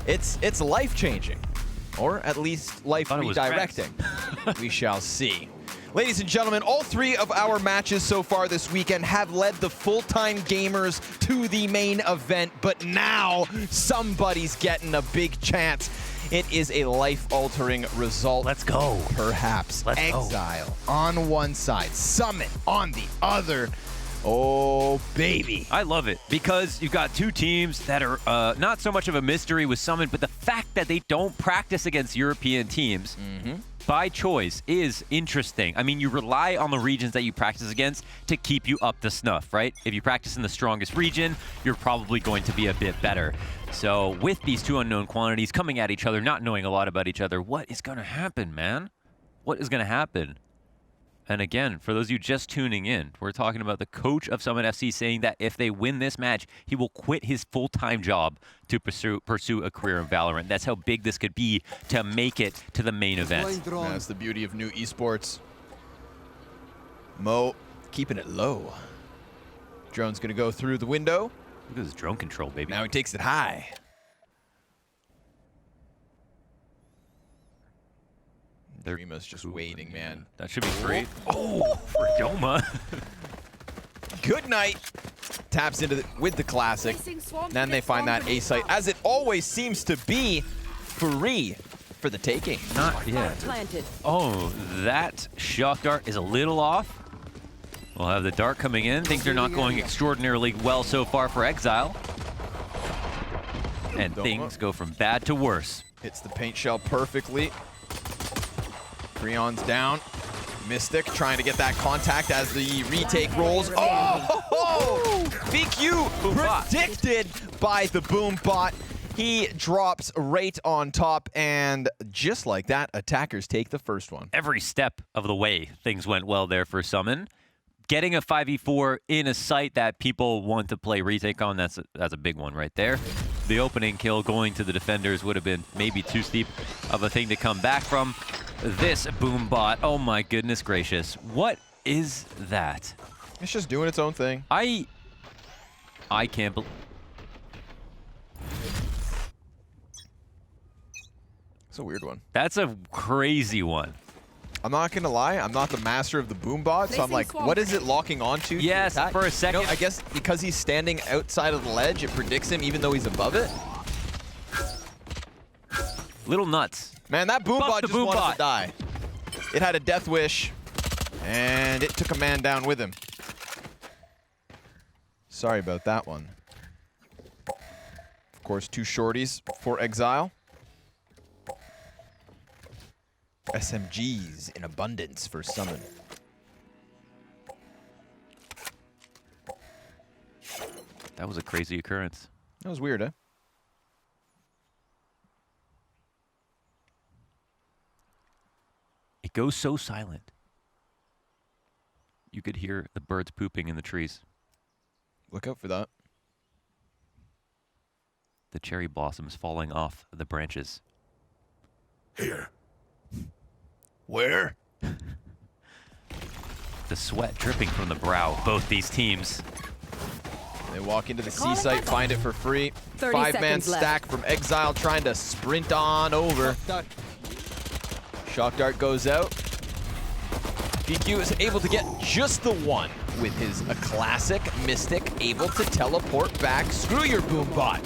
it's life-changing. Or at least life redirecting. We shall see. Ladies and gentlemen, all 3 of our matches so far this weekend have led the full-time gamers to the main event, but now somebody's getting a big chance. It is a life-altering result. Let's go. Perhaps. Let's eXiLe on one side, SUMN on the other. Oh, baby. I love it because you've got 2 teams that are not so much of a mystery with SUMN, but the fact that they don't practice against European teams by choice is interesting. I mean, you rely on the regions that you practice against to keep you up to snuff, right? If you practice in the strongest region, you're probably going to be a bit better. So with these 2 unknown quantities coming at each other, not knowing a lot about each other, what is going to happen, man? What is going to happen? And again, for those of you just tuning in, we're talking about the coach of SUMN FC saying that if they win this match, he will quit his full-time job to pursue a career in Valorant. That's how big this could be to make it to the main event. That's the beauty of new esports. Mo keeping it low. Drone's going to go through the window. Look at this drone control, baby. Now he takes it high. Dreamas just waiting, man. That should be free. Oh, for doma. Good night. Taps into with the classic. Then they find that A site, as it always seems to be, free for the taking. Not yet. Oh, that shock dart is a little off. We'll have the dart coming in. Things are not going extraordinarily well so far for eXiLe. And things go from bad to worse. Hits the paint shell perfectly. Creon's down. Mistic trying to get that contact as the retake rolls. Oh! feqew predicted by the boom bot. He drops right on top, and just like that, attackers take the first one. Every step of the way, things went well there for SUMN. Getting a 5v4 in a site that people want to play retake on, that's a big one right there. The opening kill going to the defenders would have been maybe too steep of a thing to come back from. This boom bot, oh my goodness gracious. What is that? It's just doing its own thing. I can't believe... It's a weird one. That's a crazy one. I'm not gonna lie, I'm not the master of the boom bot, so I'm like, what is it locking onto? Yes, for a second. You know, I guess because he's standing outside of the ledge, it predicts him even though he's above it. Little nuts. Man, that boom bot just wanted to die. It had a death wish, and it took a man down with him. Sorry about that one. Of course, 2 shorties for eXiLe. SMGs in abundance for SUMN. That was a crazy occurrence. That was weird, eh? It goes so silent. You could hear the birds pooping in the trees. Look out for that. The cherry blossoms falling off the branches. Here. Where? The sweat dripping from the brow of both these teams. They walk into the C site, find it for free. 5-man stack from eXiLe trying to sprint on over. Shock dart goes out. feqew is able to get just the one with his classic Mistic, able to teleport back. Screw your boom bot.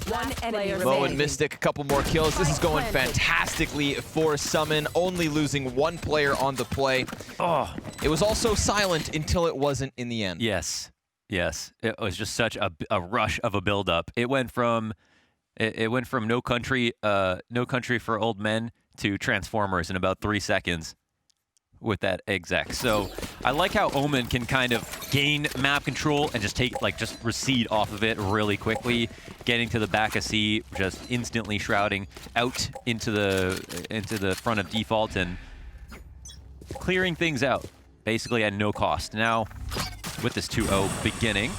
One enemy Mo and Mistic, a couple more kills. This is going fantastically for SUMN, only losing 1 player on the play. Oh, it was also silent until it wasn't in the end. Yes, yes. It was just such a rush of a build-up. It went from no country for old men to Transformers in about 3 seconds with that exec. So I like how Omen can kind of gain map control and just just recede off of it really quickly, getting to the back of C, just instantly shrouding out into the front of default and clearing things out basically at no cost. Now with this 2-0 beginning,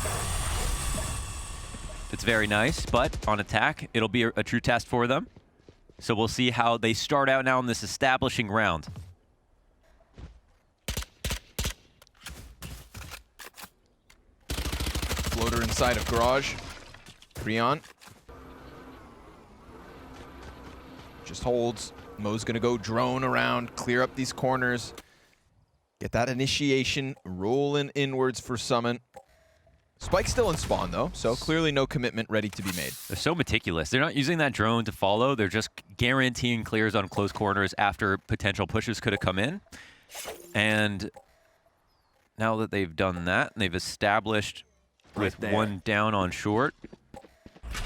it's very nice, but on attack it'll be a true test for them. So we'll see how they start out now in this establishing round. Floater inside of garage. Creon. Just holds. Mo's gonna go drone around, clear up these corners. Get that initiation rolling inwards for SUMN. Spike's still in spawn though, so clearly no commitment ready to be made. They're so meticulous. They're not using that drone to follow. They're just guaranteeing clears on close corners after potential pushes could have come in. And now that they've done that, and they've established with one down on short,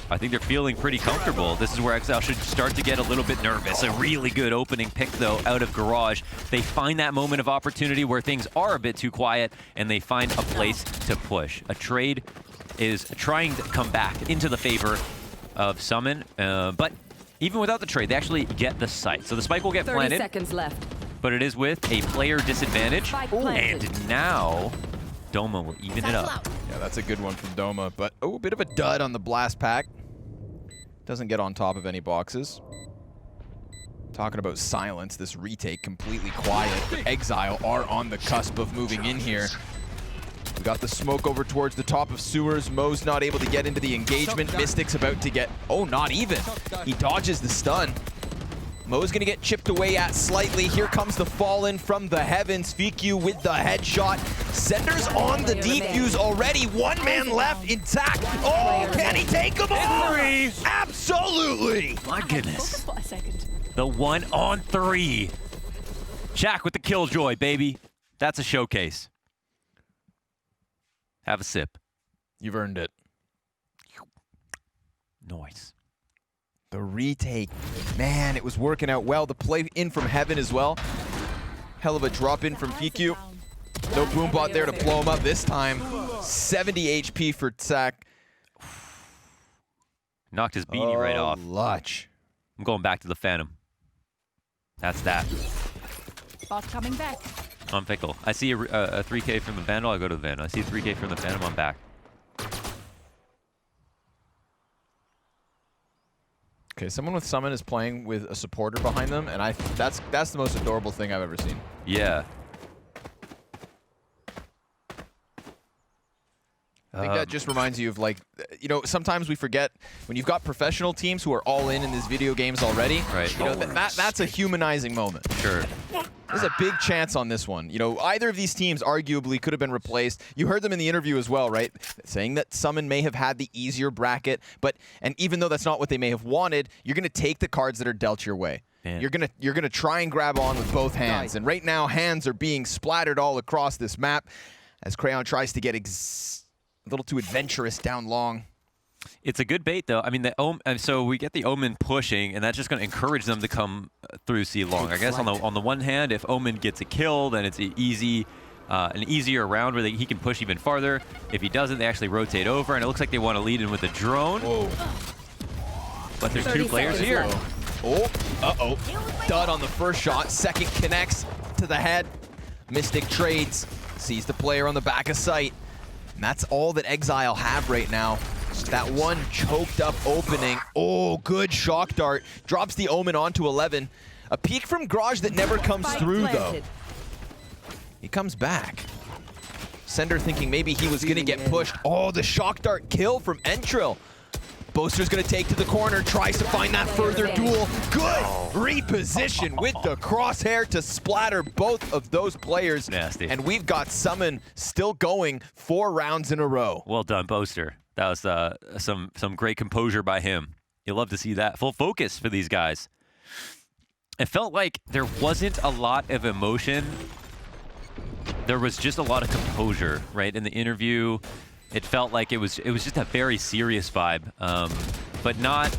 I think they're feeling pretty comfortable. This is where eXiLe should start to get a little bit nervous. A really good opening pick, though, out of Garage. They find that moment of opportunity where things are a bit too quiet, and they find a place to push. A trade is trying to come back into the favor of SUMN, but even without the trade, they actually get the site. So the spike will get 30 planted, seconds left. but it is with a player disadvantage. And now doma will even it up. Yeah, that's a good one from doma, but a bit of a dud on the blast pack. Doesn't get on top of any boxes. Talking about silence, this retake completely quiet. eXiLe are on the cusp of moving in here. We got the smoke over towards the top of sewers. Mo's not able to get into the engagement. Mistic's about to get, not even. He dodges the stun. Mo's gonna get chipped away at slightly. Here comes the fall-in from the heavens. feqew with the headshot. ceNder's on the defuse already. One man left in tsack. Oh, can he take him all? Absolutely! My goodness. The 1-on-3. tsack with the Killjoy, baby. That's a showcase. Have a sip. You've earned it. Nice. The retake, man, it was working out well. The play in from heaven as well. Hell of a drop in from feqew. No boombot there to blow him up this time. 70 HP for tsack. Knocked his beanie right off. Lutch. I'm going back to the Phantom. That's that. Bot coming back. I'm fickle. I see a 3K from the Vandal, I go to the Vandal. I see a 3K from the Phantom, I'm back. Okay, someone with SUMN is playing with a supporter behind them, and that's the most adorable thing I've ever seen. Yeah. I think that just reminds you of, like, you know, sometimes we forget when you've got professional teams who are all in these video games already. Right. You know, that's a humanizing moment. Sure. There's a big chance on this one. You know, either of these teams arguably could have been replaced. You heard them in the interview as well, right? Saying that SUMN may have had the easier bracket, and even though that's not what they may have wanted, you're going to take the cards that are dealt your way. Man. You're gonna try and grab on with both hands. And right now, hands are being splattered all across this map as Crayon tries to get a little too adventurous down long. It's a good bait, though. I mean, so we get the Omen pushing, and that's just going to encourage them to come through C long. I guess on the one hand, if Omen gets a kill, then it's an easier round where he can push even farther. If he doesn't, they actually rotate over, and it looks like they want to lead in with a drone. Whoa. But there's two players here. Dud on the first shot. Second connects to the head. Mistic trades. Sees the player on the back of sight. And that's all that eXiLe have right now. That one choked up opening. Oh, good shock dart. Drops the Omen onto 11. A peek from Garage that never comes through, though. He comes back. ceNder thinking maybe he was going to get pushed. Oh, the shock dart kill from ENTRIL. Boaster's going to take to the corner, tries to find that further duel. Good reposition with the crosshair to splatter both of those players. Nasty. And we've got SUMN still going 4 rounds in a row. Well done, Boaster. That was some great composure by him. You love to see that. Full focus for these guys. It felt like there wasn't a lot of emotion. There was just a lot of composure, right? In the interview, it felt like it was just a very serious vibe, but not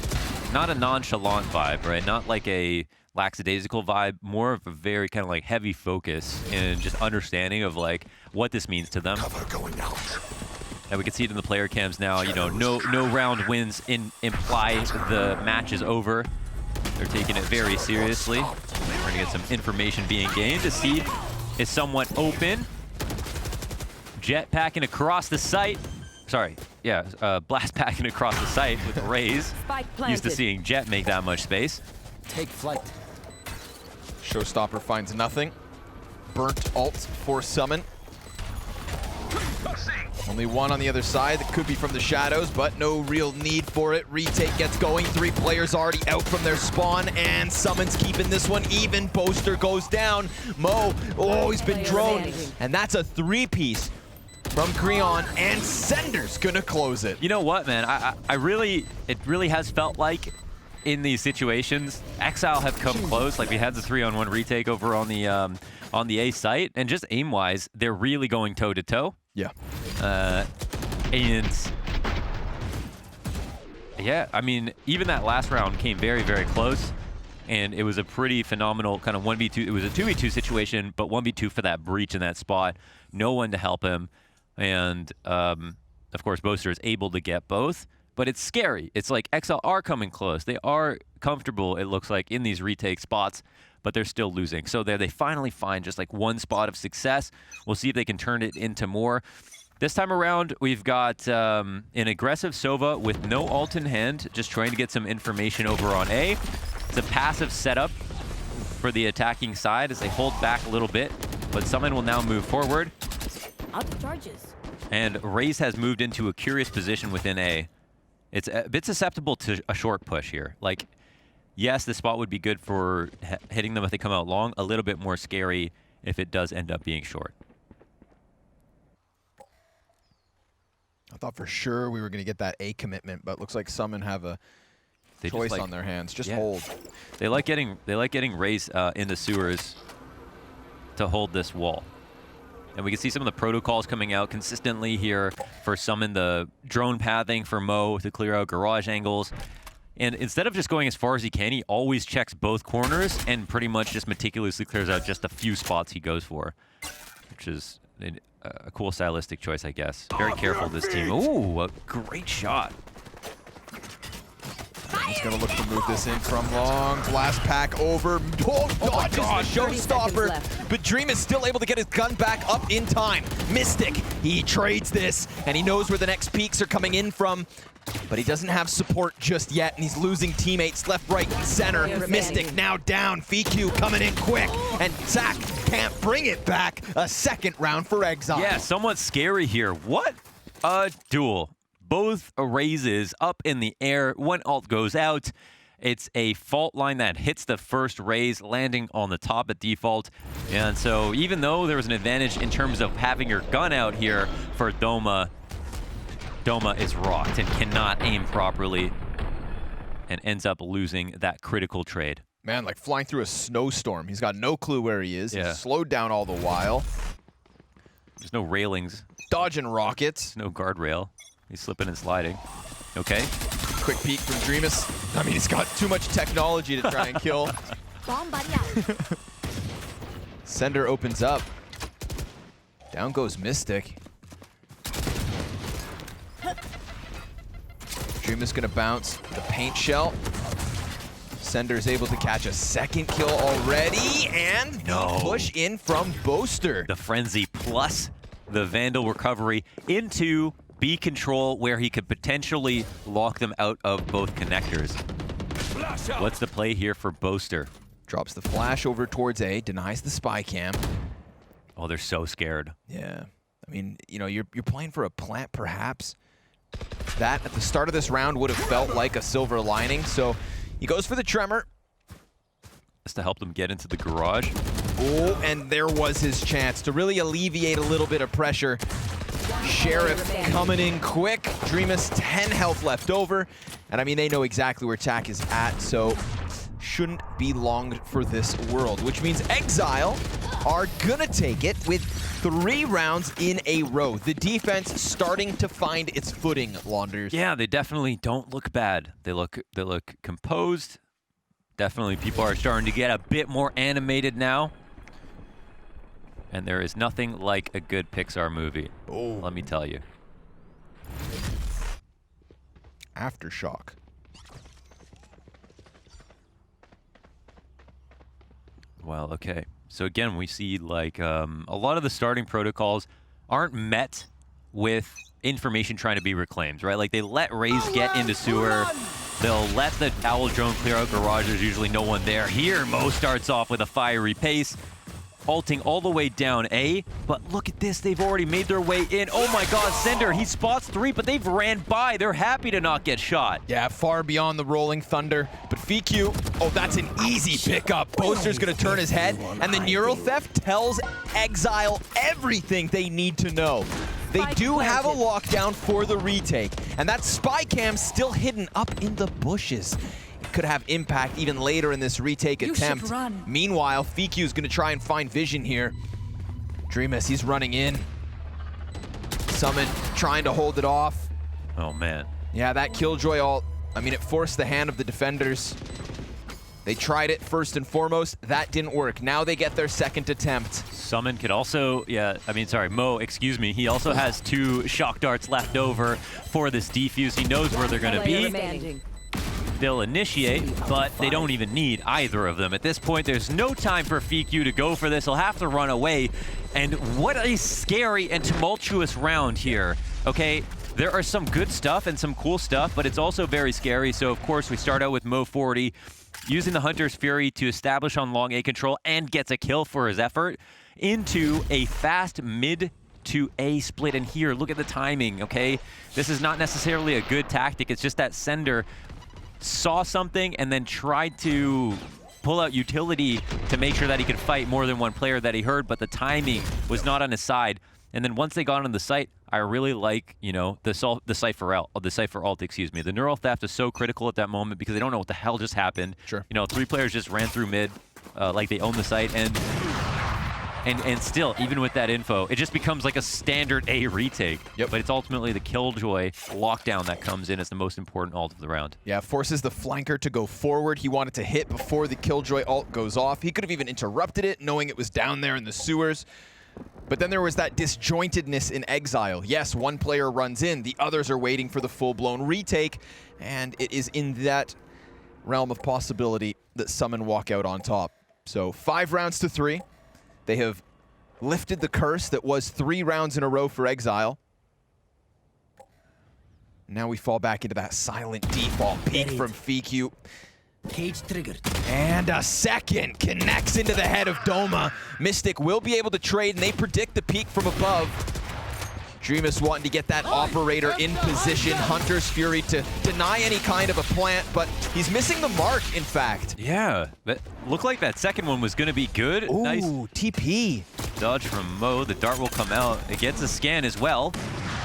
a nonchalant vibe, right? Not like a lackadaisical vibe, more of a very kind of like heavy focus and just understanding of like what this means to them. Cover going out. And we can see it in the player cams now. You know, no round wins imply the match is over. They're taking it very seriously. We're gonna get some information being gained. The seed is somewhat open. Jet packing across the site. Sorry, yeah, blast packing across the site with Raze. Used to seeing Jet make that much space. Take flight. Showstopper finds nothing. Burnt ult for SUMN. Only one on the other side that could be from the shadows, but no real need for it. Retake gets going. 3 players already out from their spawn, and SUMN's keeping this one even. Boaster goes down. Mo, oh, he's been droned. And that's a 3-piece from Creon, and ceNder's gonna close it. You know what, man? It really has felt like in these situations, eXiLe have come close. Like we had the 3-on-1 retake over on the A site, and just aim-wise, they're really going toe-to-toe. Yeah. And yeah, I mean, even that last round came very, very close, and it was a pretty phenomenal kind of 1v2. It was a 2v2 situation, but 1v2 for that breach in that spot. No one to help him, and of course, Boaster is able to get both. But it's scary. It's like eXiLe are coming close. They are comfortable, it looks like, in these retake spots, but they're still losing. So there they finally find just like one spot of success. We'll see if they can turn it into more. This time around, we've got an aggressive Sova with no ult in hand, just trying to get some information over on A. It's a passive setup for the attacking side as they hold back a little bit, but SUMN will now move forward. Up charges. And Raze has moved into a curious position within A. It's a bit susceptible to a short push here. Like, yes, the spot would be good for hitting them if they come out long. A little bit more scary if it does end up being short. I thought for sure we were going to get that A commitment, but looks like SUMN have a choice on their hands. Just hold. They like getting Raze in the sewers to hold this wall. And we can see some of the protocols coming out consistently here for SUMN, the drone pathing for Mo to clear out garage angles. And instead of just going as far as he can, he always checks both corners and pretty much just meticulously clears out just a few spots he goes for, which is a cool stylistic choice, I guess. Very careful, this team. Ooh, a great shot. He's going to look to move this in from long. Blast pack over. Oh, dodges the showstopper. But Dreamas still able to get his gun back up in time. Mistic, he trades this, and he knows where the next peaks are coming in from. But he doesn't have support just yet, and he's losing teammates left, right, and center. Mistic now down. feqew coming in quick, and tsack can't bring it back. A second round for eXiLe. Yeah, somewhat scary here. What a duel. Both Razes up in the air. One ult goes out. It's a fault line that hits the first Raze, landing on the top at default. And so even though there was an advantage in terms of having your gun out here for doma, doma is rocked and cannot aim properly and ends up losing that critical trade. Man, like flying through a snowstorm. He's got no clue where he is. Yeah. He's slowed down all the while. There's no railings. Dodging rockets. No guardrail. He's slipping and sliding. Okay. Quick peek from Dreamas. I mean, he's got too much technology to try and kill. Bomb buddy out. ceNder opens up. Down goes Mistic. Dreamas gonna bounce the paint shell. ceNder is able to catch a second kill already, and no push in from Boaster. The frenzy plus the Vandal recovery into B control, where he could potentially lock them out of both connectors. What's the play here for Boaster? Drops the flash over towards A, denies the spy cam. Oh, they're so scared. Yeah. I mean, you know, you're playing for a plant, perhaps. That, at the start of this round, would have felt like a silver lining. So he goes for the tremor. Just to help them get into the garage. Oh, and there was his chance to really alleviate a little bit of pressure. Sheriff coming in quick. Dreamas 10 health left over. And I mean, they know exactly where tsack is at, so shouldn't be long for this world, which means eXiLe are gonna take it with 3 rounds in a row. The defense starting to find its footing, Launders. Yeah, they definitely don't look bad. They look composed. Definitely people are starting to get a bit more animated now. And there is nothing like a good Pixar movie. Oh. Let me tell you. Aftershock. Well, okay. So again, we see like a lot of the starting protocols aren't met with information trying to be reclaimed, right? Like they let Raze get into sewer. They'll let the owl drone clear out garage. There's usually no one there. Here, Mo starts off with a fiery pace. ulting all the way down A, but look at this, they've already made their way in. Oh my god, ceNder, he spots 3, but they've ran by. They're happy to not get shot. Yeah, far beyond the rolling thunder, but feqew, oh, that's an easy pickup. Boaster's gonna turn his head, and the neural theft tells eXiLe everything they need to know. They do have a lockdown for the retake, and that spy cam's still hidden up in the bushes. Could have impact even later in this retake attempt. Meanwhile, feqew's gonna try and find vision here. Dreamas, he's running in. SUMN trying to hold it off. Oh man. Yeah, that Killjoy ult, I mean, it forced the hand of the defenders. They tried it first and foremost, that didn't work. Now they get their second attempt. SUMN could also, Mo, excuse me, he also has 2 shock darts left over for this defuse. He knows where they're gonna be. They'll initiate, but they don't even need either of them. At this point, there's no time for feqew to go for this. He'll have to run away. And what a scary and tumultuous round here, okay? There are some good stuff and some cool stuff, but it's also very scary. So, of course, we start out with Mo 40, using the Hunter's Fury to establish on long A control and gets a kill for his effort into a fast mid to A split. And here, look at the timing, okay? This is not necessarily a good tactic. It's just that ceNder saw something and then tried to pull out utility to make sure that he could fight more than one player that he heard, but the timing was not on his side. And then once they got on the site, I really like, you know, the Cypher ult, excuse me. The neural theft is so critical at that moment because they don't know what the hell just happened. Sure. You know, 3 players just ran through mid like they own the site, and still, even with that info, it just becomes like a standard A retake. Yep. But it's ultimately the Killjoy lockdown that comes in as the most important ult of the round. Yeah, forces the flanker to go forward. He wanted to hit before the Killjoy ult goes off. He could have even interrupted it, knowing it was down there in the sewers. But then there was that disjointedness in eXiLe. Yes, one player runs in, the others are waiting for the full-blown retake, and it is in that realm of possibility that SUMN walk out on top. So 5 rounds to 3. They have lifted the curse that was 3 rounds in a row for eXiLe. Now we fall back into that silent default peek from feqew. Cage triggered. And a second connects into the head of doma. Mistic will be able to trade, and they predict the peek from above. Dreamas wanting to get that operator in position. Hunter's Fury to deny any kind of a plant, but he's missing the mark, in fact. Yeah, that looked like that second one was going to be good. Ooh, Nice TP. dodge from Mo. The dart will come out. It gets a scan as well,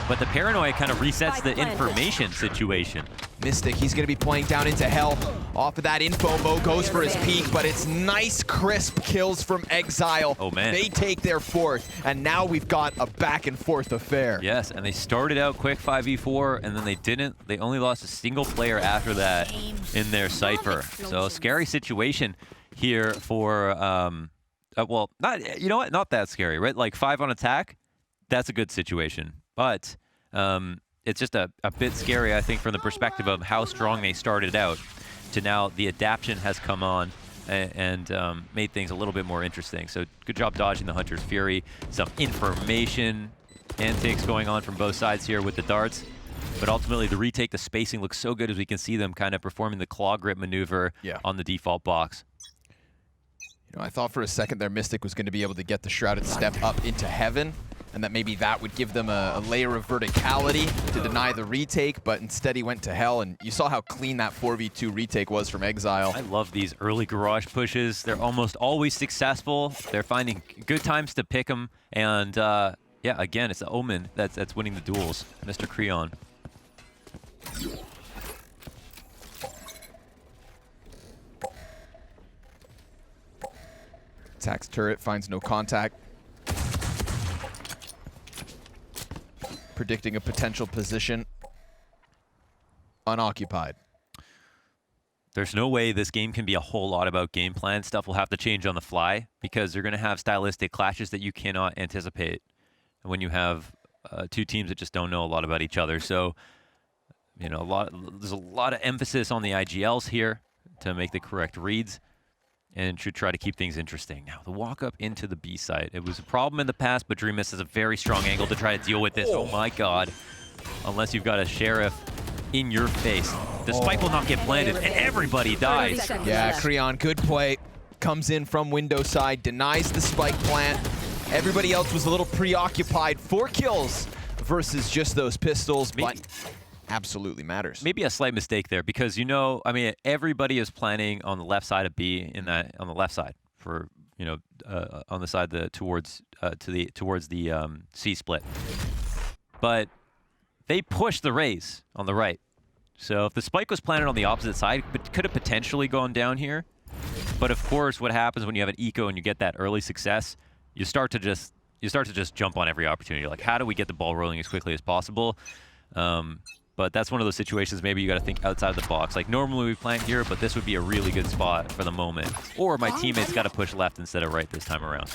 but the paranoia kind of resets the information situation. Mistic, he's going to be playing down into hell. Off of that info, Mo goes for his peek, but it's nice, crisp kills from eXiLe. Oh, man. They take their 4th, and now we've got a back-and-forth affair. Yes, and they started out quick 5v4, and then they didn't. They only lost a single player after that in their Cypher. So, scary situation here for, well, you know what? Not that scary, right? Like 5 on attack, that's a good situation. But, it's just a bit scary, I think, from the perspective of how strong they started out to now the adaptation has come on and made things a little bit more interesting. So good job dodging the Hunter's Fury. Some information antics going on from both sides here with the darts. But ultimately, the retake, the spacing looks so good as we can see them kind of performing the claw grip maneuver on the default box. You know, I thought for a second there Mistic was going to be able to get the Shrouded Step up into heaven, and that maybe that would give them a layer of verticality to deny the retake, but instead he went to hell, and you saw how clean that 4v2 retake was from eXiLe. I love these early garage pushes. They're almost always successful. They're finding good times to pick them, and yeah, again, it's the Omen that's winning the duels, Mr. Creon. Tsack's turret finds no contact. Predicting a potential position. Unoccupied. There's no way this game can be a whole lot about game plan. Stuff will have to change on the fly because they're going to have stylistic clashes that you cannot anticipate when you have 2 teams that just don't know a lot about each other. So, you know, there's a lot of emphasis on the IGLs here to make the correct reads and should try to keep things interesting. Now, the walk up into the B site. It was a problem in the past, but Dreamas has a very strong angle to try to deal with this. Oh my god. Unless you've got a Sheriff in your face. The spike will not get planted, and everybody dies. Yeah, Creon, good play. comes in from window side, denies the spike plant. Everybody else was a little preoccupied. 4 kills versus just those pistols, but absolutely matters. Maybe a slight mistake there because, you know, I mean, everybody is planning on the left side of B on the left side for, you know, on the side towards the C split. But they pushed the Raze on the right. So if the spike was planted on the opposite side, it could have potentially gone down here. But of course, what happens when you have an eco and you get that early success, you start to just jump on every opportunity. Like, how do we get the ball rolling as quickly as possible? But that's one of those situations maybe you got to think outside the box. Like, normally we plant here, but this would be a really good spot for the moment. Or my teammates got to push left instead of right this time around.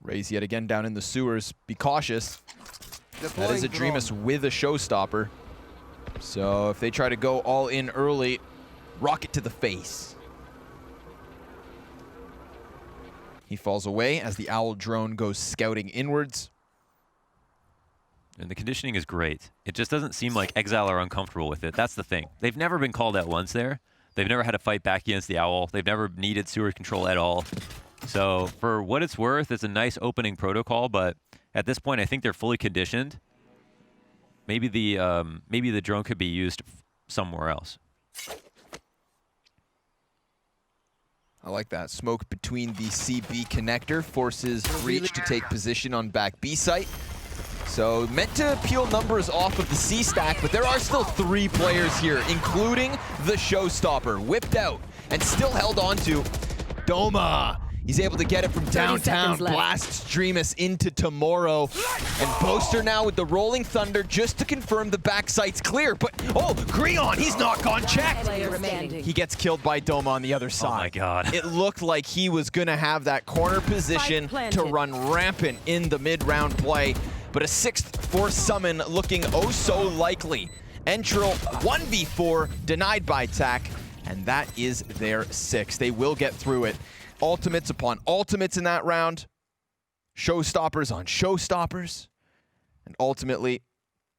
Raze yet again down in the sewers. Be cautious. That is a Dreamas with a showstopper. So if they try to go all in early, rocket to the face. He falls away as the Owl drone goes scouting inwards. And the conditioning is great. It just doesn't seem like eXiLe are uncomfortable with it. That's the thing. They've never been called out once there. They've never had to fight back against the Owl. They've never needed sewer control at all. So for what it's worth, it's a nice opening protocol, but at this point, I think they're fully conditioned. Maybe the drone could be used somewhere else. I like that. Smoke between the CB connector forces Reach to take position on back B site. So meant to peel numbers off of the C stack, but there are still 3 players here, including the showstopper, whipped out and still held on to. Doma. He's able to get it from downtown, blasts Dreamas into tomorrow. And Boaster now with the rolling thunder just to confirm the back site's clear. But, oh, Greon, he's not gone checked. He gets killed by Doma on the other side. Oh my God. It looked like he was gonna have that corner position to run rampant in the mid-round play. But a 6th for SUMN looking oh so likely. ENTRIL 1v4 denied by tsack, and that is their 6th. They will get through it. Ultimates upon ultimates in that round. Showstoppers on showstoppers. And ultimately,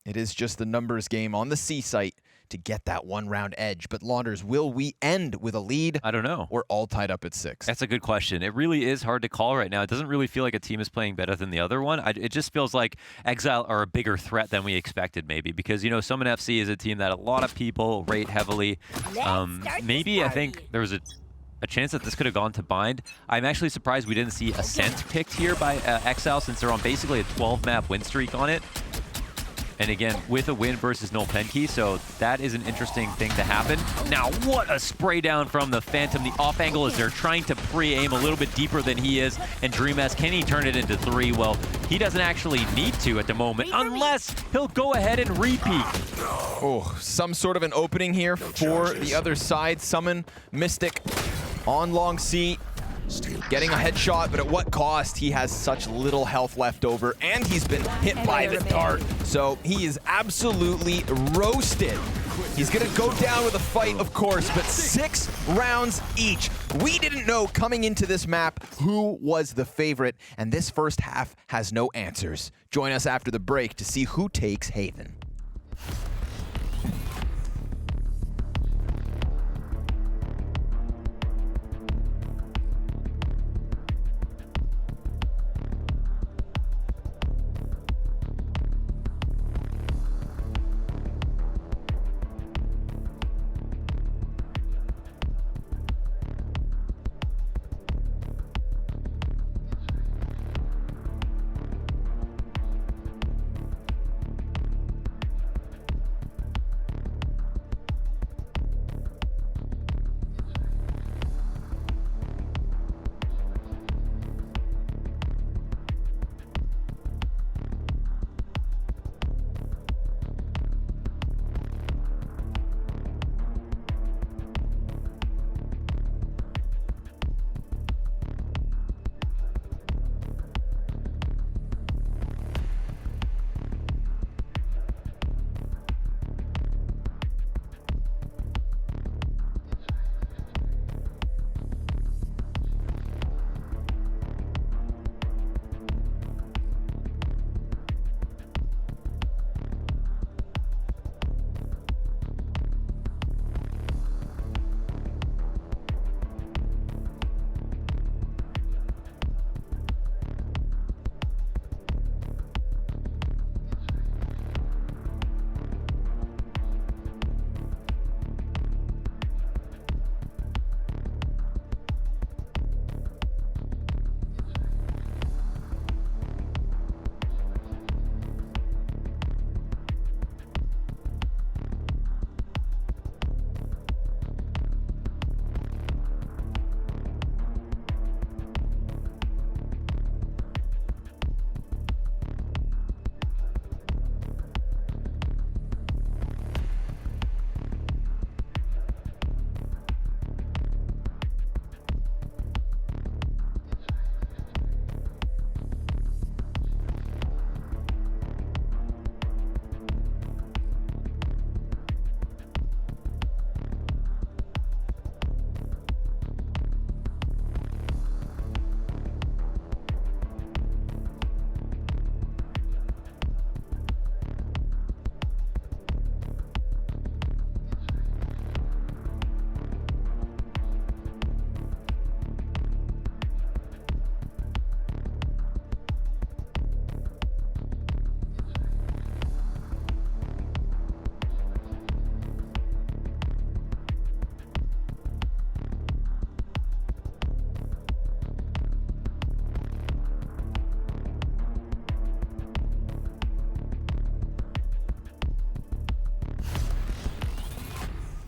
it is just the numbers game on the C site to get that 1-round edge. But Launders, will we end with a lead? I don't know. We're all tied up at 6. That's a good question. It really is hard to call right now. It doesn't really feel like a team is playing better than the other one. It just feels like eXiLe are a bigger threat than we expected, maybe, because, you know, SUMN FC is a team that a lot of people rate heavily. Maybe I think there was a chance that this could have gone to bind. I'm actually surprised we didn't see Ascent picked here by eXiLe, since they're on basically a 12-map win streak on it. And again, with a win versus no Penke, so that is an interesting thing to happen. Now, what a spray down from the Phantom. The off angle is they're trying to pre-aim a little bit deeper than he is. And Dreamas, can he turn it into 3? Well, he doesn't actually need to at the moment, unless he'll go ahead and repeat. Oh, some sort of an opening here for the other side. SUMN, Mistic on long C. Getting a headshot, but at what cost? He has such little health left over, and he's been hit by the dart. So he is absolutely roasted. He's gonna go down with a fight, of course, but 6 rounds each. We didn't know coming into this map who was the favorite, and this first half has no answers. Join us after the break to see who takes Haven.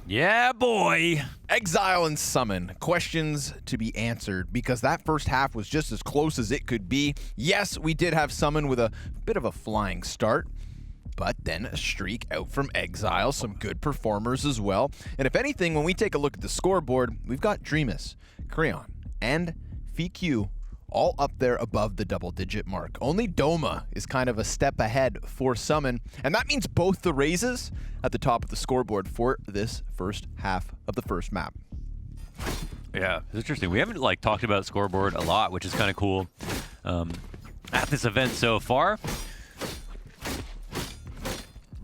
Yeah, boy. eXiLe and SUMN, questions to be answered because that first half was just as close as it could be. Yes, we did have SUMN with a bit of a flying start, but then a streak out from eXiLe, some good performers as well. And if anything, when we take a look at the scoreboard, we've got Dreamas, Creon, and feqew all up there above the double-digit mark. Only doma is kind of a step ahead for SUMN, and that means both the Razes at the top of the scoreboard for this first half of the first map. Yeah, it's interesting. We haven't like talked about scoreboard a lot, which is kind of cool at this event so far.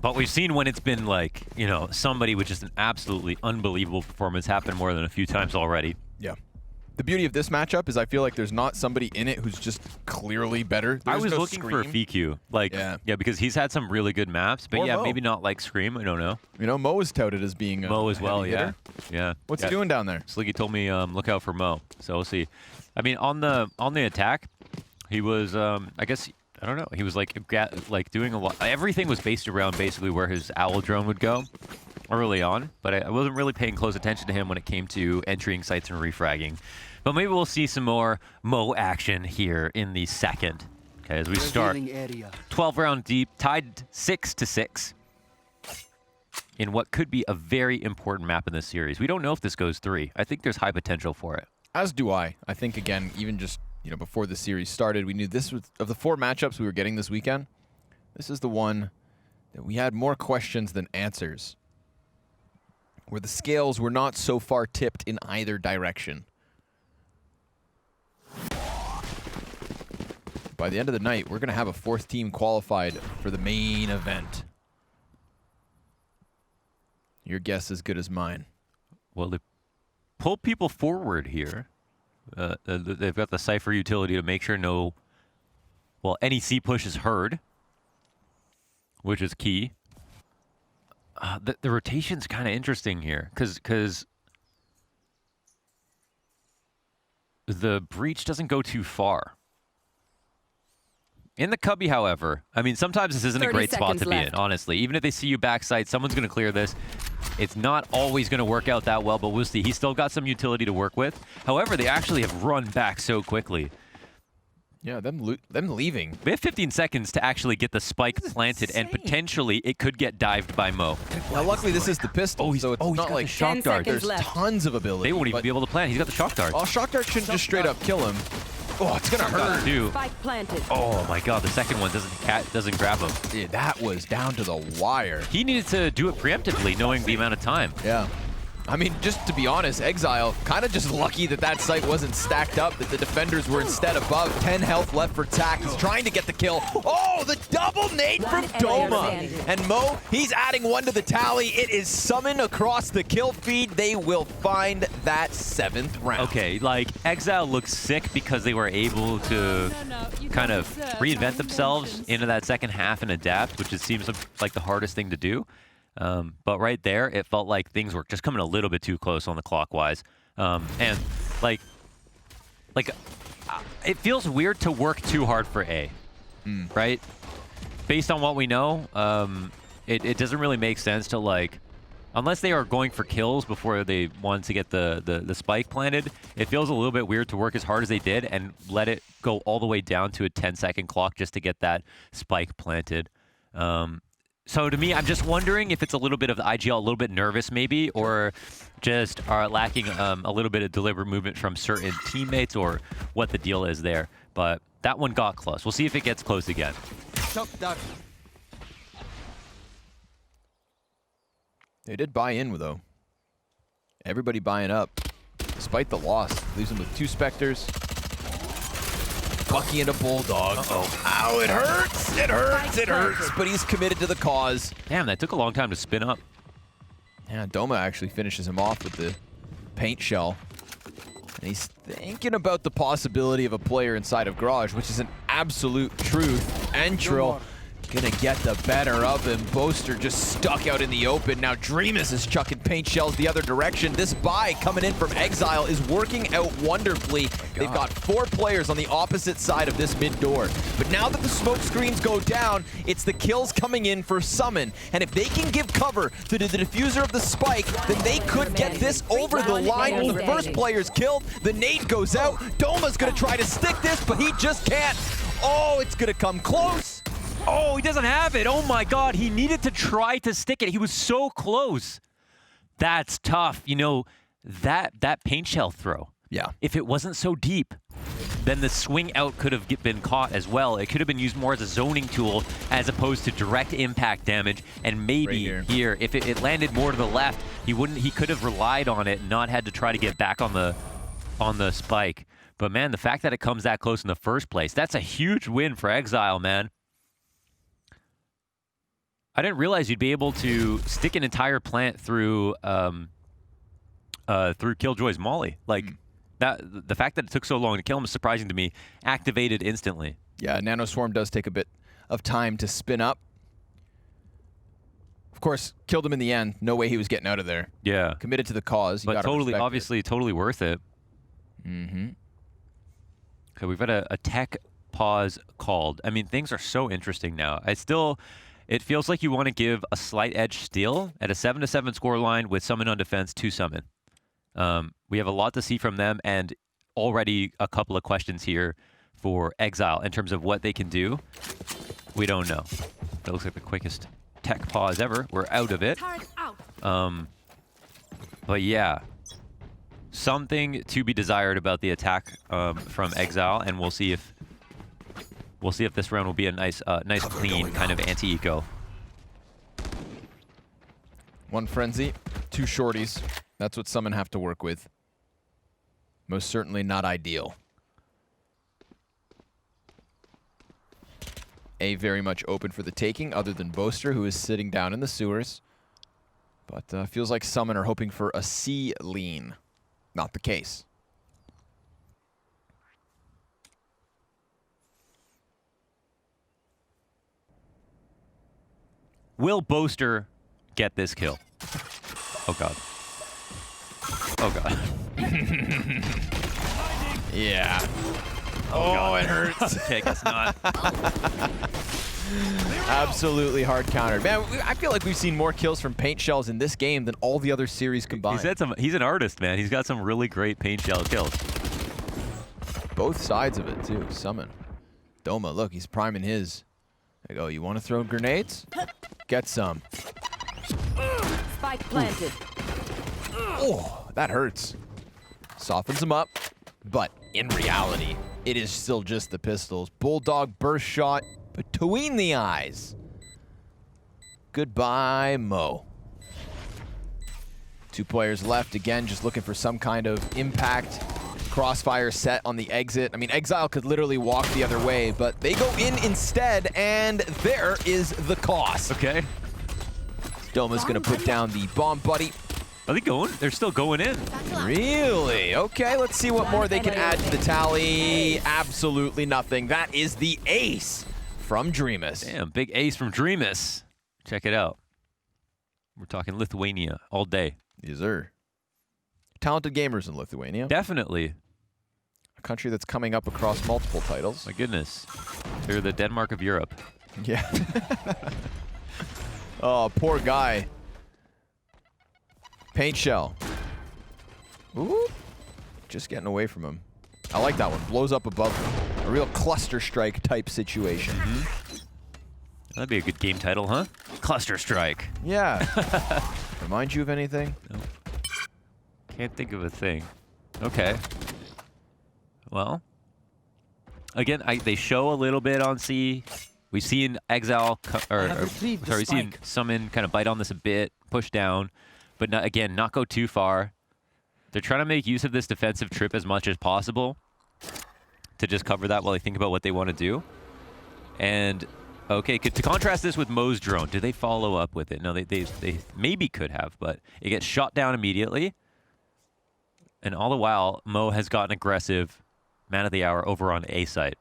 But we've seen when it's been like, you know, somebody with just an absolutely unbelievable performance happen more than a few times already. Yeah. The beauty of this matchup is I feel like there's not somebody in it who's just clearly better. I was looking for feqew, like, yeah, because he's had some really good maps, but or yeah, Mo. maybe not like Scream. I don't know. You know, Mo is touted as being Mo as well. heavy Yeah, hitter. yeah. What's he doing down there? Sliggy told me look out for Mo, so we'll see. I mean, on the attack, he was I guess I don't know. He was like doing a lot. Everything was based around basically where his owl drone would go early on, but I wasn't really paying close attention to him when it came to entering sites and refragging. But maybe we'll see some more Mo action here in the second. Okay, as we start 12 round deep, tied 6-6 in what could be a very important map in this series. We don't know if this goes 3. I think there's high potential for it. As do I. I think, again, even just, you know, before the series started, we knew this was, of the 4 matchups we were getting this weekend, this is the one that we had more questions than answers, where the scales were not so far tipped in either direction. By the end of the night, we're going to have a 4th team qualified for the main event. Your guess is as good as mine. Well, they pull people forward here. They've got the Cypher utility to make sure any C push is heard, which is key. The rotation's kind of interesting here, because the breach doesn't go too far. In the cubby, however, I mean, sometimes this isn't a great spot to be in, honestly. Even if they see you backside, someone's going to clear this. It's not always going to work out that well, but we'll see. He's still got some utility to work with. However, they actually have run back so quickly. Yeah, them leaving. They have 15 seconds to actually get the spike planted, and potentially it could get dived by Mo. Now, luckily, this is the pistol, so it's not like shock dart. There's tons of ability. They won't even be able to plant. He's got the shock dart. Oh, shock dart shouldn't just straight up kill him. Oh, it's gonna hurt. Dude. Spike planted. Oh my God, the second one doesn't grab him. Dude, that was down to the wire. He needed to do it preemptively, knowing the amount of time. Yeah. I mean, just to be honest, eXiLe kind of just lucky that that site wasn't stacked up, that the defenders were instead above. 10 health left for tsack. He's trying to get the kill. Oh, the double nade from doma. And Mo, he's adding 1 to the tally. It is SUMN across the kill feed. They will find that 7th round. Okay, like, eXiLe looks sick because they were able to kind of reinvent themselves into that second half and adapt, which it seems like the hardest thing to do. But right there, it felt like things were just coming a little bit too close on the clockwise. And like it feels weird to work too hard for A, right? Based on what we know, it doesn't really make sense to, like, unless they are going for kills before they want to get the spike planted, it feels a little bit weird to work as hard as they did and let it go all the way down to a 10-second clock just to get that spike planted. So to me, I'm just wondering if it's a little bit of the IGL, a little bit nervous maybe, or just are lacking a little bit of deliberate movement from certain teammates, or what the deal is there. But that one got close. We'll see if it gets close again. They did buy in, though. Everybody buying up, despite the loss. Leaves them with 2 Spectres. Bucky and a Bulldog. Uh-oh. Ow, it hurts! It hurts! It hurts! But he's committed to the cause. Damn, that took a long time to spin up. Yeah, doma actually finishes him off with the paint shell. And he's thinking about the possibility of a player inside of Garage, which is an absolute truth. ENTRIL gonna get the better of him. Boaster just stuck out in the open. Now Dreamas is chucking paint shells the other direction. This buy coming in from eXiLe is working out wonderfully. They've got 4 players on the opposite side of this mid door. But now that the smoke screens go down, it's the kills coming in for SUMN. And if they can give cover to the diffuser of the spike, then they could get this over the line. The first player's killed. The nade goes out. Doma's gonna try to stick this, but he just can't. Oh, it's gonna come close. Oh, he doesn't have it. Oh my God, he needed to try to stick it. He was so close. That's tough. You know, that paint shell throw. Yeah. If it wasn't so deep, then the swing out could have been caught as well. It could have been used more as a zoning tool as opposed to direct impact damage. And maybe right here, if it landed more to the left, he could have relied on it and not had to try to get back on the spike. But man, the fact that it comes that close in the first place, that's a huge win for eXiLe, man. I didn't realize you'd be able to stick an entire plant through Killjoy's molly. Like the fact that it took so long to kill him is surprising to me. Activated instantly. Yeah, Nanoswarm does take a bit of time to spin up. Of course, killed him in the end. No way he was getting out of there. Yeah. Committed to the cause. You but gotta totally, respect obviously, totally worth it. Mm-hmm. Okay, we've got a tech pause called. I mean, things are so interesting now. It feels like you want to give a slight edge still at a 7-7 score line with SUMN on defense to SUMN. We have a lot to see from them, and already a couple of questions here for eXiLe in terms of what they can do. We don't know. That looks like the quickest tech pause ever. We're out of it. But yeah, something to be desired about the attack from eXiLe, and we'll see if this round will be a nice clean kind of anti-eco. 1 frenzy, 2 shorties. That's what SUMN have to work with. Most certainly not ideal. A very much open for the taking, other than Boaster, who is sitting down in the sewers. But feels like SUMN are hoping for a C lean. Not the case. Will Boaster get this kill? Oh God. Oh God. Yeah. Oh, God. It hurts. Okay, guess not. Absolutely hard countered. Man, I feel like we've seen more kills from paint shells in this game than all the other series combined. He's an artist, man. He's got some really great paint shell kills. Both sides of it, too. SUMN. Doma, look, he's priming his. There you go. You want to throw grenades? Get some. Spike planted. Oh, that hurts. Softens him up. But in reality, it is still just the pistols. Bulldog burst shot between the eyes. Goodbye, Mo. 2 players left. Again, just looking for some kind of impact. Crossfire set on the exit. I mean, eXiLe could literally walk the other way, but they go in instead, and there is the cost. Okay. Doma's going to put down the bomb buddy. Are they going? They're still going in. Really? Okay, let's see what more they can add to the tally. Absolutely nothing. That is the ace from Dreamas. Damn, big ace from Dreamas. Check it out. We're talking Lithuania all day. Yes, sir. Talented gamers in Lithuania. Definitely. A country that's coming up across multiple titles. My goodness. They're the Denmark of Europe. Yeah. Oh, poor guy. Paint shell. Ooh. Just getting away from him. I like that one. Blows up above him. A real cluster strike type situation. Mm-hmm. That'd be a good game title, huh? Cluster Strike. Yeah. Remind you of anything? No. Can't think of a thing. Okay. Well, again, they show a little bit on C. We've seen eXiLe, we've seen SUMN kind of bite on this a bit, push down, but not, again, not go too far. They're trying to make use of this defensive trip as much as possible to just cover that while they think about what they want to do. And okay, to contrast this with Mo's drone, do they follow up with it? No, they maybe could have, but it gets shot down immediately. And all the while, Mo has gotten aggressive, man of the hour over on A site.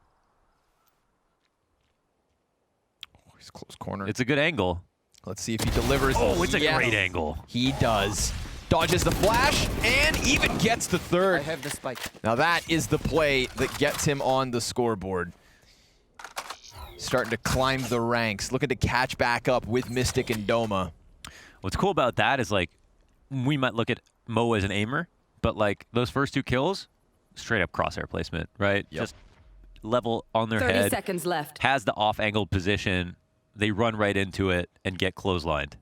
He's close corner. It's a good angle. Let's see if he delivers. Oh, it's a great angle. He does. Dodges the flash and even gets the third. I have the spike. Now that is the play that gets him on the scoreboard. Starting to climb the ranks, looking to catch back up with Mistic and Doma. What's cool about that is, like, we might look at Mo as an aimer, but, like, those first 2 kills, straight up crosshair placement, right? Yep. Just level on their 30 head. seconds left. Has the off-angled position. They run right into it and get clotheslined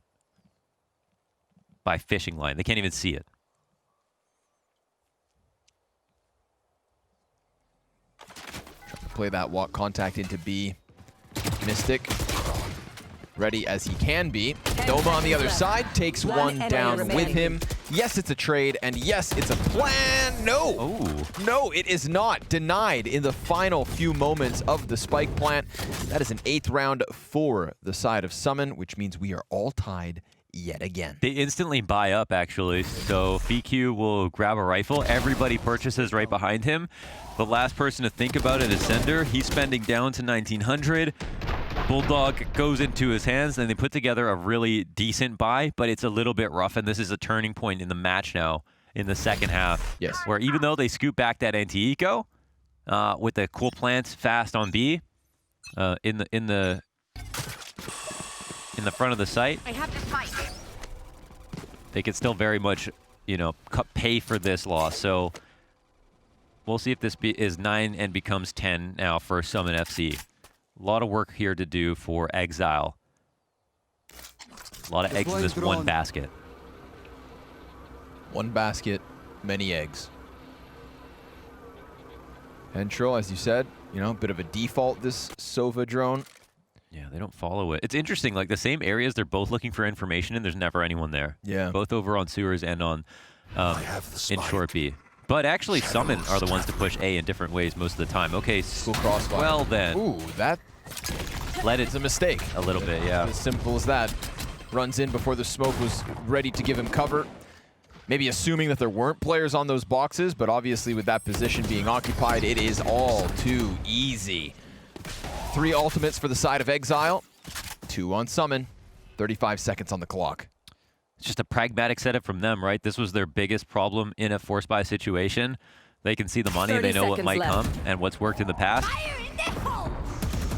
by fishing line. They can't even see it. Trying to play that walk contact into B. Mistic, ready as he can be. Doma on the other side takes one down with him. Yes, it's a trade, and yes, it's a plan. No, no, it is not. Denied in the final few moments of the spike plant. That is an 8th round for the side of SUMN, which means we are all tied yet again. They instantly buy up, actually. So feqew will grab a rifle. Everybody purchases right behind him. The last person to think about it is ceNder. He's spending down to 1900. Bulldog goes into his hands, and they put together a really decent buy, but it's a little bit rough, and this is a turning point in the match now in the second half. Yes. Where even though they scoop back that anti-eco with the cool plants fast on B in the front of the site, I have the spike. they could still very much, you know, pay for this loss. So we'll see if this is 9 and becomes 10 now for SUMN FC. A lot of work here to do for eXiLe. A lot of eggs in this one basket. One basket, many eggs. ENTRIL, as you said, you know, a bit of a default, this Sova drone. Yeah, they don't follow it. It's interesting, like the same areas they're both looking for information in, there's never anyone there. Yeah. Both over on sewers and on in short B. But actually, SUMN are the ones to push A in different ways most of the time. Okay, Cool crossfire. well then. Ooh, that Let is it a mistake. a little bit, yeah. As simple as that. Runs in before the smoke was ready to give him cover. Maybe assuming that there weren't players on those boxes, but obviously with that position being occupied, it is all too easy. 3 ultimates for the side of eXiLe, 2 on SUMN, 35 seconds on the clock. It's just a pragmatic setup from them, right? This was their biggest problem in a force buy situation. They can see the money, they know what might come and what's worked in the past.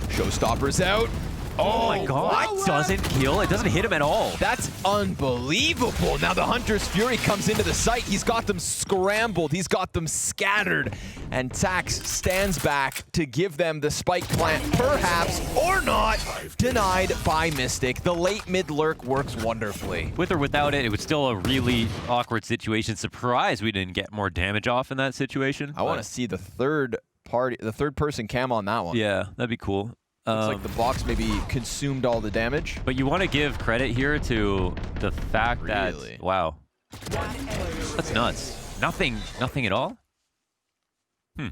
Showstoppers out. Oh my god, it doesn't kill. It doesn't hit him at all. That's unbelievable. Now the Hunter's Fury comes into the site. He's got them scrambled. He's got them scattered. And tsack stands back to give them the spike plant, perhaps, or not, denied by Mistic. The late mid lurk works wonderfully. With or without it, it was still a really awkward situation. Surprised we didn't get more damage off in that situation. I want to see the third person cam on that one. Yeah, that'd be cool. Looks like the box maybe consumed all the damage. But you want to give credit here to the fact that, wow, that's nuts. Nothing at all? You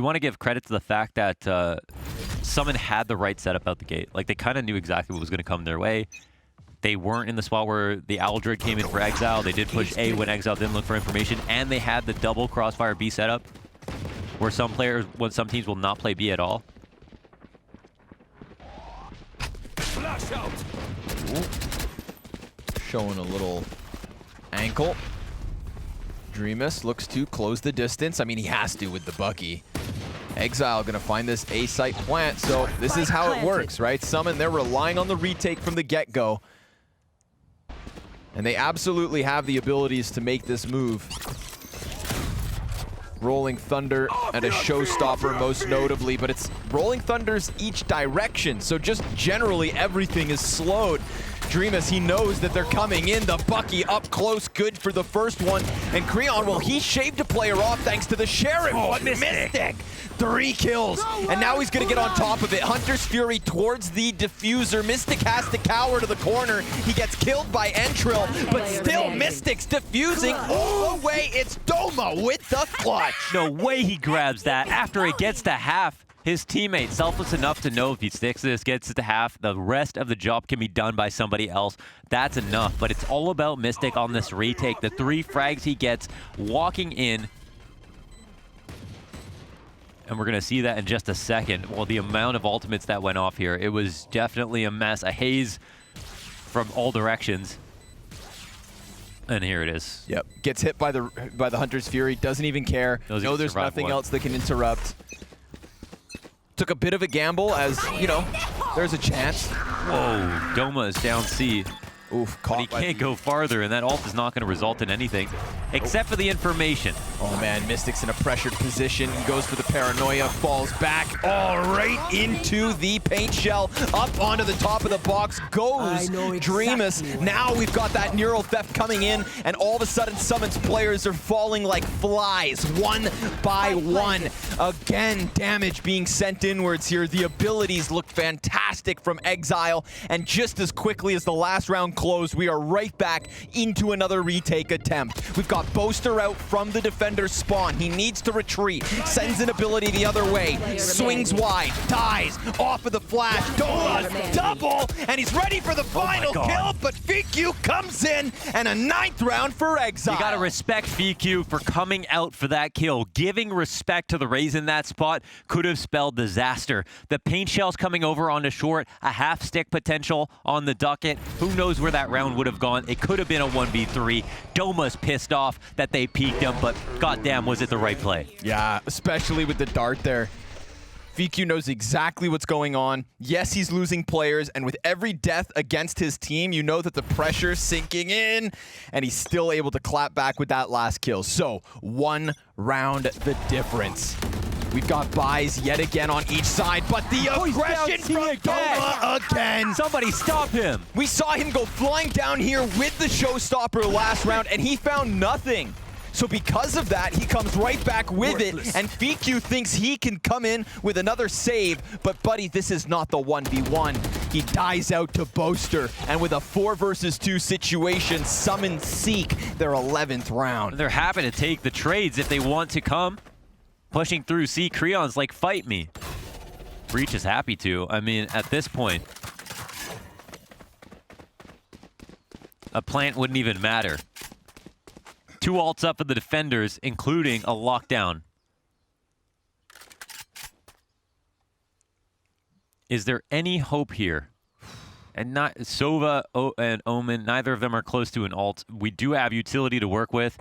want to give credit to the fact that SUMN had the right setup out the gate. Like, they kind of knew exactly what was going to come their way. They weren't in the spot where the Aldred came in for eXiLe. They did push A when eXiLe didn't look for information, and they had the double crossfire B setup, where some teams will not play B at all. Flash out. Showing a little ankle. Dreamas looks to close the distance. I mean, he has to with the Bucky. eXiLe gonna find this A site plant, so this is how it works, right? SUMN, they're relying on the retake from the get-go. And they absolutely have the abilities to make this move. Rolling Thunder and a Showstopper most notably, but it's Rolling Thunders each direction, so just generally everything is slowed. Dreamas, he knows that they're coming in. The Bucky up close, good for the first one. And Creon, well, he shaved a player off thanks to the Sheriff. Oh, Mistic! 3 kills, and now he's gonna get on top of it. Hunter's Fury towards the diffuser. Mistic has to cower to the corner. He gets killed by ENTRIL, but still Mistic's diffusing all the way. It's Doma with the clutch. No way he grabs that. After it gets to half, his teammate, selfless enough to know if he sticks this, gets it to half, the rest of the job can be done by somebody else. That's enough, but it's all about Mistic on this retake. The 3 frags he gets walking in. And we're going to see that in just a second. Well, the amount of ultimates that went off here, it was definitely a mess. A haze from all directions. And here it is. Yep. Gets hit by the Hunter's Fury. Doesn't even care. No, there's nothing else that can interrupt. Took a bit of a gamble as, you know, there's a chance. Whoa, Doma is down C. Oof, But he can't go farther, and that ult is not going to result in anything, except for the information. Oh man, Mistic's in a pressured position. He goes for the paranoia, falls back, right into the paint shell. Up onto the top of the box goes Dreamas. Now we've got that neural theft coming in, and all of a sudden SUMN's players are falling like flies, one by one. Again, damage being sent inwards here. The abilities look fantastic from eXiLe, and just as quickly as the last round closed, we are right back into another retake attempt. We've got Boaster out from the defender's spawn. He needs to retreat, sends an ability the other way, swings wide, dies, off of the flash, doma, double, and he's ready for the final kill, but feqew comes in, and a 9th round for eXiLe. You gotta respect feqew for coming out for that kill. Giving respect to the Raze in that spot could have spelled disaster. The paint shell's coming over onto short, a half stick potential on the ducket. Who knows where that round would have gone? It could have been a 1v3. Doma's pissed off that they peeked him, but goddamn, was it the right play? Yeah, especially with the dart there. feqew knows exactly what's going on. Yes, he's losing players, and with every death against his team, you know that the pressure's sinking in, and he's still able to clap back with that last kill. So, 1 round the difference. We've got buys yet again on each side, but the aggression from doma again. Somebody stop him. We saw him go flying down here with the showstopper last round, and he found nothing. So because of that, he comes right back with it, and feqew thinks he can come in with another save, but buddy, this is not the 1v1. He dies out to Boaster, and with a 4 versus 2 situation, SUMN seek their 11th round. They're happy to take the trades if they want to come. Pushing through C, Creon's like, fight me. Breach is happy to. I mean, at this point, a plant wouldn't even matter. 2 ults up for the defenders, including a lockdown. Is there any hope here? And not Sova and Omen, neither of them are close to an ult. We do have utility to work with.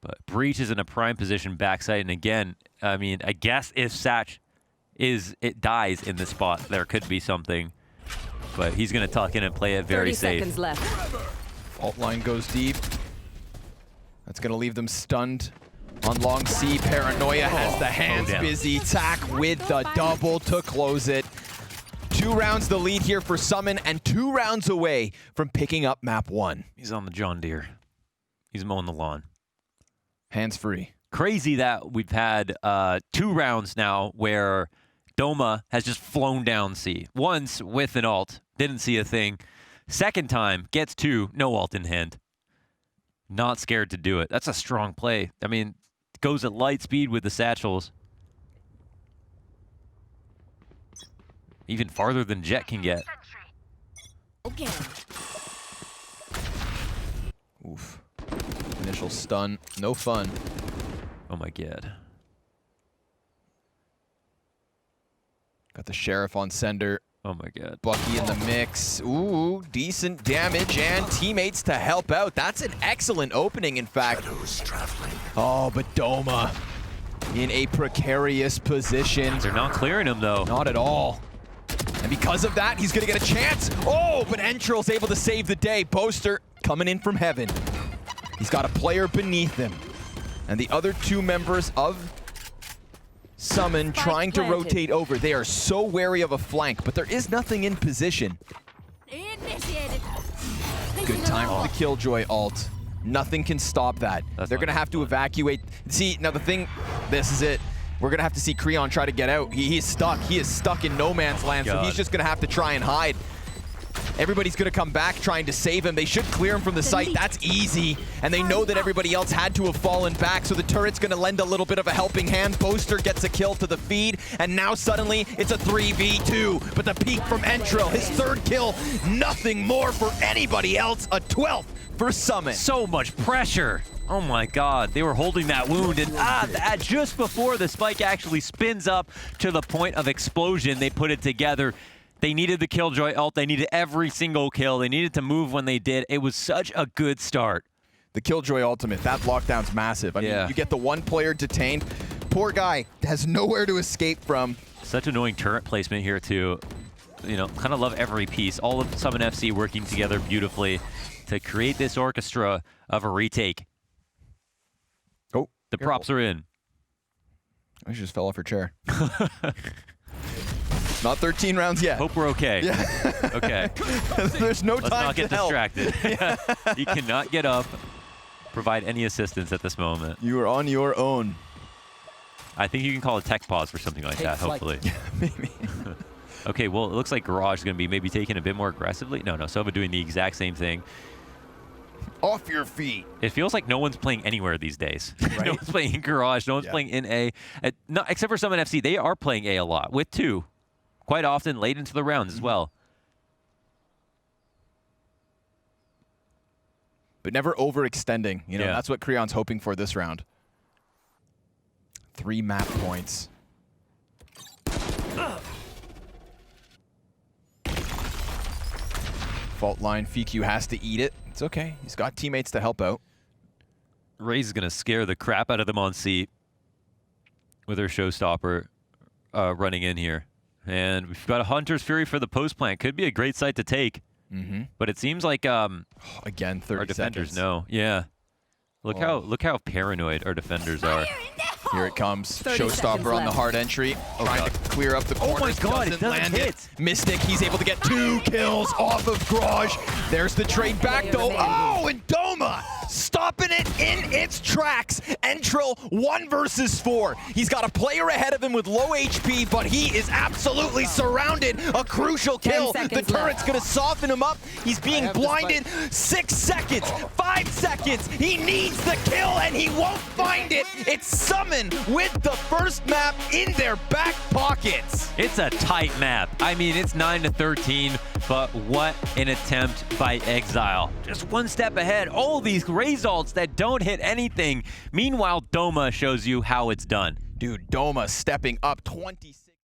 But Breach is in a prime position backside, and again, I mean, I guess if tsack dies in this spot, there could be something. But he's going to tuck in and play it very safe. 30 seconds left. Fault line goes deep. That's going to leave them stunned on long C. Paranoia has the hands busy. tsack with the double to close it. 2 rounds the lead here for SUMN, and 2 rounds away from picking up map 1. He's on the John Deere. He's mowing the lawn. Hands free. Crazy that we've had 2 rounds now where doma has just flown down C. Once with an ult, didn't see a thing. Second time, gets 2, no ult in hand. Not scared to do it. That's a strong play. I mean, goes at light speed with the satchels. Even farther than Jet can get. Okay. Oof. Initial stun. No fun. Oh my god. Got the Sheriff on ceNder. Oh my god. Bucky in the mix. Ooh, decent damage and teammates to help out. That's an excellent opening, in fact. Oh, but doma in a precarious position. They're not clearing him, though. Not at all. And because of that, he's going to get a chance. Oh, but ENTRIL's able to save the day. Boaster coming in from heaven. He's got a player beneath him. And the other 2 members of SUMN trying to rotate over. They are so wary of a flank, but there is nothing in position. Initiated. Good time for the Killjoy ult. Nothing can stop that. They're going to have to evacuate. See, now the thing, this is it. We're going to have to see Creon try to get out. He is stuck. He is stuck in no man's land, so he's just going to have to try and hide. Everybody's going to come back trying to save him. They should clear him from the site. That's easy. And they know that everybody else had to have fallen back, so the turret's going to lend a little bit of a helping hand. Boaster gets a kill to the feed, and now suddenly it's a 3v2. But the peek from ENTRIL, his 3rd kill, nothing more for anybody else. A 12th for SUMN. So much pressure Oh my god, they were holding that wound, and that just before the spike actually spins up to the point of explosion, they put it together. They needed the Killjoy ult, they needed every single kill, they needed to move when they did. It was such a good start. The Killjoy ultimate, that lockdown's massive. I mean, you get the one player detained. Poor guy has nowhere to escape from. Such annoying turret placement here too. You know, kind of love every piece. All of SUMN FC working together beautifully to create this orchestra of a retake. Oh, the props are in. I just fell off her chair. Not 13 rounds yet. Hope we're okay. Yeah. Okay. There's no Let's time not get to help. distracted. You cannot get up, provide any assistance at this moment. You are on your own. I think you can call a tech pause for something like that, hopefully. Yeah, maybe. Okay, well, it looks like Garage is going to be maybe taken a bit more aggressively. No, Sova doing the exact same thing. Off your feet. It feels like no one's playing anywhere these days. Right? No one's playing in Garage. No one's playing in A. Except for SUMN FC. They are playing A a lot, with 2. Quite often late into the rounds as well. But never overextending. You know, that's what Creon's hoping for this round. 3 map points. Fault line, feqew has to eat it. It's okay. He's got teammates to help out. Raze is going to scare the crap out of them on C with her showstopper running in here. And we've got a Hunter's Fury for the post plant. Could be a great site to take. But it seems like again, 30 our defenders seconds. know. Yeah. Look how paranoid our defenders are. Here it comes. Showstopper on the hard entry. Trying to clear up the corners. Oh my god, it doesn't land hit. Mistic, he's able to get 2 kills off of Garage. There's the trade back though. Oh, and Doma stopping it in its tracks. ENTRIL 1 versus 4. He's got a player ahead of him with low HP, but he is absolutely surrounded. A crucial kill. The turret's gonna soften him up. He's being blinded. 6 seconds, 5 seconds. He needs the kill and he won't find it. It's SUMN with the first map in their back pockets. It's a tight map. I mean, it's 9-13, but what an attempt by eXiLe. Just one step ahead. All these Raze ults that don't hit anything. Meanwhile, doma shows you how it's done. Dude, doma stepping up 26.